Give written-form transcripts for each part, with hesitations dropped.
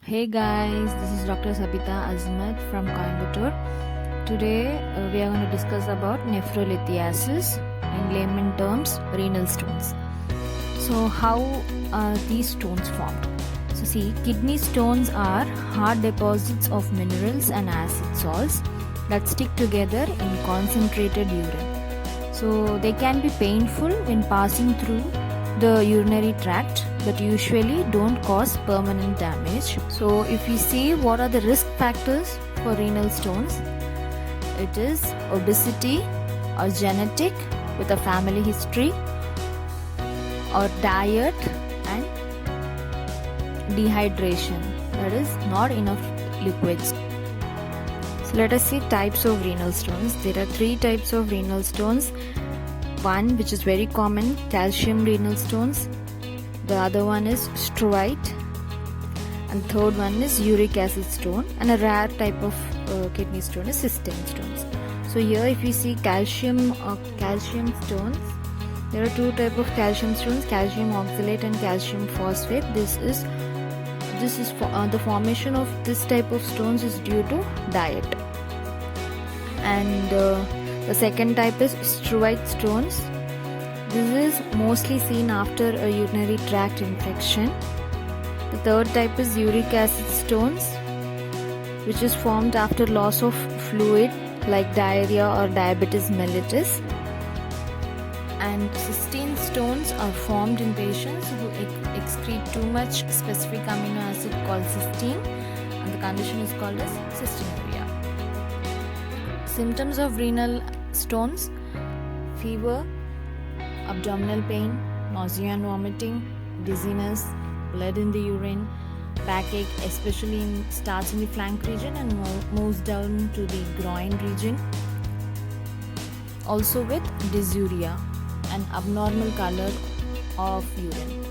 Hey guys, this is Dr. Sabita Azmat from Coimbatore. Today we are going to discuss about nephrolithiasis, in layman terms, renal stones. So how are these stones formed? So see, kidney stones are hard deposits of minerals and acid salts that stick together in concentrated urine. So they can be painful when passing through the urinary tract, but usually don't cause permanent damage. So if we see what are the risk factors for renal stones, it is obesity or genetic with a family history, or diet and dehydration, that is not enough liquids. So let us see types of renal stones. There are three types of renal stones. One which is very common, calcium renal stones. The other one is struvite, and third one is uric acid stone, and a rare type of kidney stone is cystine stones. So here if we see calcium stones, there are two types of calcium stones, calcium oxalate and calcium phosphate. The formation of this type of stones is due to diet. And the second type is struvite stones. This is mostly seen after a urinary tract infection. The third type is uric acid stones, which is formed after loss of fluid like diarrhea or diabetes mellitus. And cystine stones are formed in patients who excrete too much specific amino acid called cysteine, and the condition is called as cystinuria. Symptoms of renal stones: fever, abdominal pain, nausea and vomiting, dizziness, blood in the urine, backache, especially starts in the flank region and moves down to the groin region. Also with dysuria, an abnormal color of urine.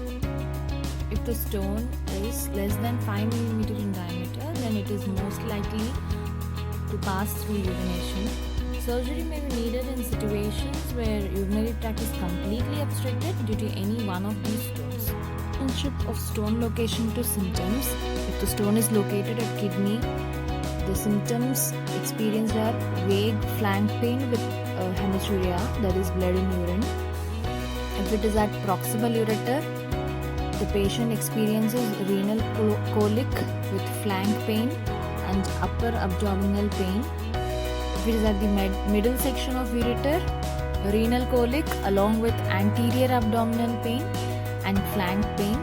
If the stone is less than 5 mm in diameter, then it is most likely to pass through urination. Surgery may be needed in situations where urinary tract is completely obstructed due to any one of these stones. Relationship of stone location to symptoms: if the stone is located at kidney, the symptoms experienced are vague flank pain with hematuria, that is blood in urine. If it is at proximal ureter, the patient experiences renal colic with flank pain and upper abdominal pain. If it is at the middle section of ureter, renal colic along with anterior abdominal pain and flank pain.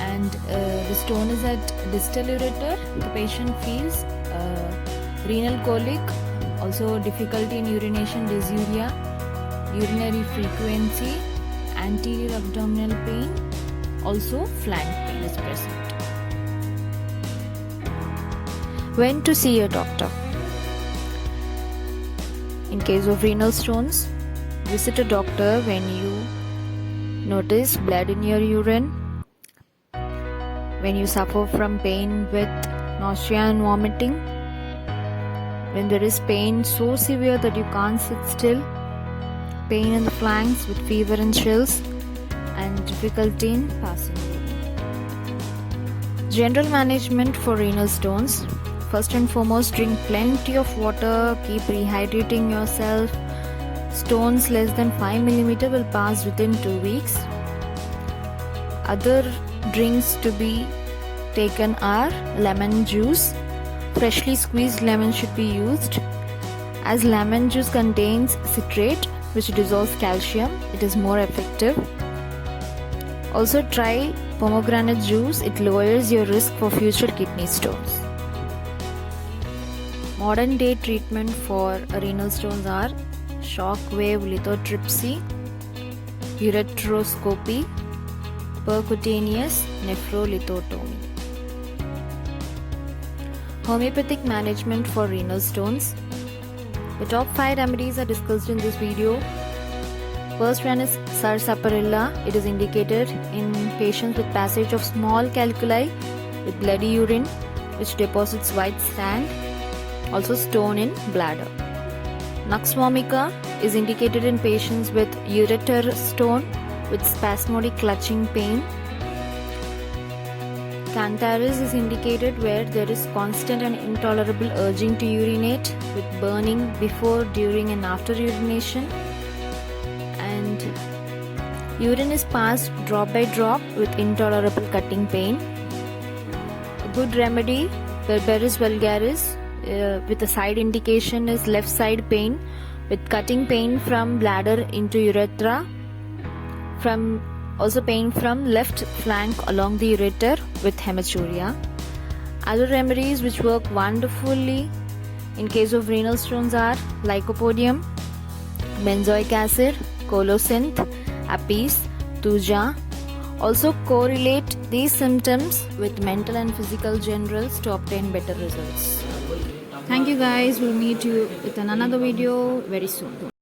And the stone is at distal ureter, the patient feels renal colic, also difficulty in urination, dysuria, urinary frequency, anterior abdominal pain, also flank pain is present. When to see a doctor? In case of renal stones, visit a doctor when you notice blood in your urine, when you suffer from pain with nausea and vomiting, when there is pain so severe that you can't sit still, pain in the flanks with fever and chills, and difficulty in passing urine. General management for renal stones: first and foremost, drink plenty of water, keep rehydrating yourself. Stones less than 5 mm will pass within 2 weeks. Other drinks to be taken are lemon juice. Freshly squeezed lemon should be used, as lemon juice contains citrate which dissolves calcium. It is more effective. Also try pomegranate juice. It lowers your risk for future kidney stones. Modern day treatment for renal stones are shock wave lithotripsy, ureteroscopy, percutaneous nephrolithotomy. Homeopathic management for renal stones. The top 5 remedies are discussed in this video. First one is sarsaparilla. It is indicated in patients with passage of small calculi with bloody urine which deposits white sand, also stone in bladder. Nux vomica is indicated in patients with ureter stone with spasmodic clutching pain. Cantharis is indicated where there is constant and intolerable urging to urinate with burning before, during and after urination, and urine is passed drop by drop with intolerable cutting pain. A good remedy, Berberis vulgaris, with a side indication is left side pain with cutting pain from bladder into urethra, also pain from left flank along the ureter with hematuria. Other remedies which work wonderfully in case of renal stones are lycopodium, benzoic acid, colocynth, apis, thuja. Also correlate these symptoms with mental and physical generals to obtain better results. Thank you guys. We'll meet you with another video very soon.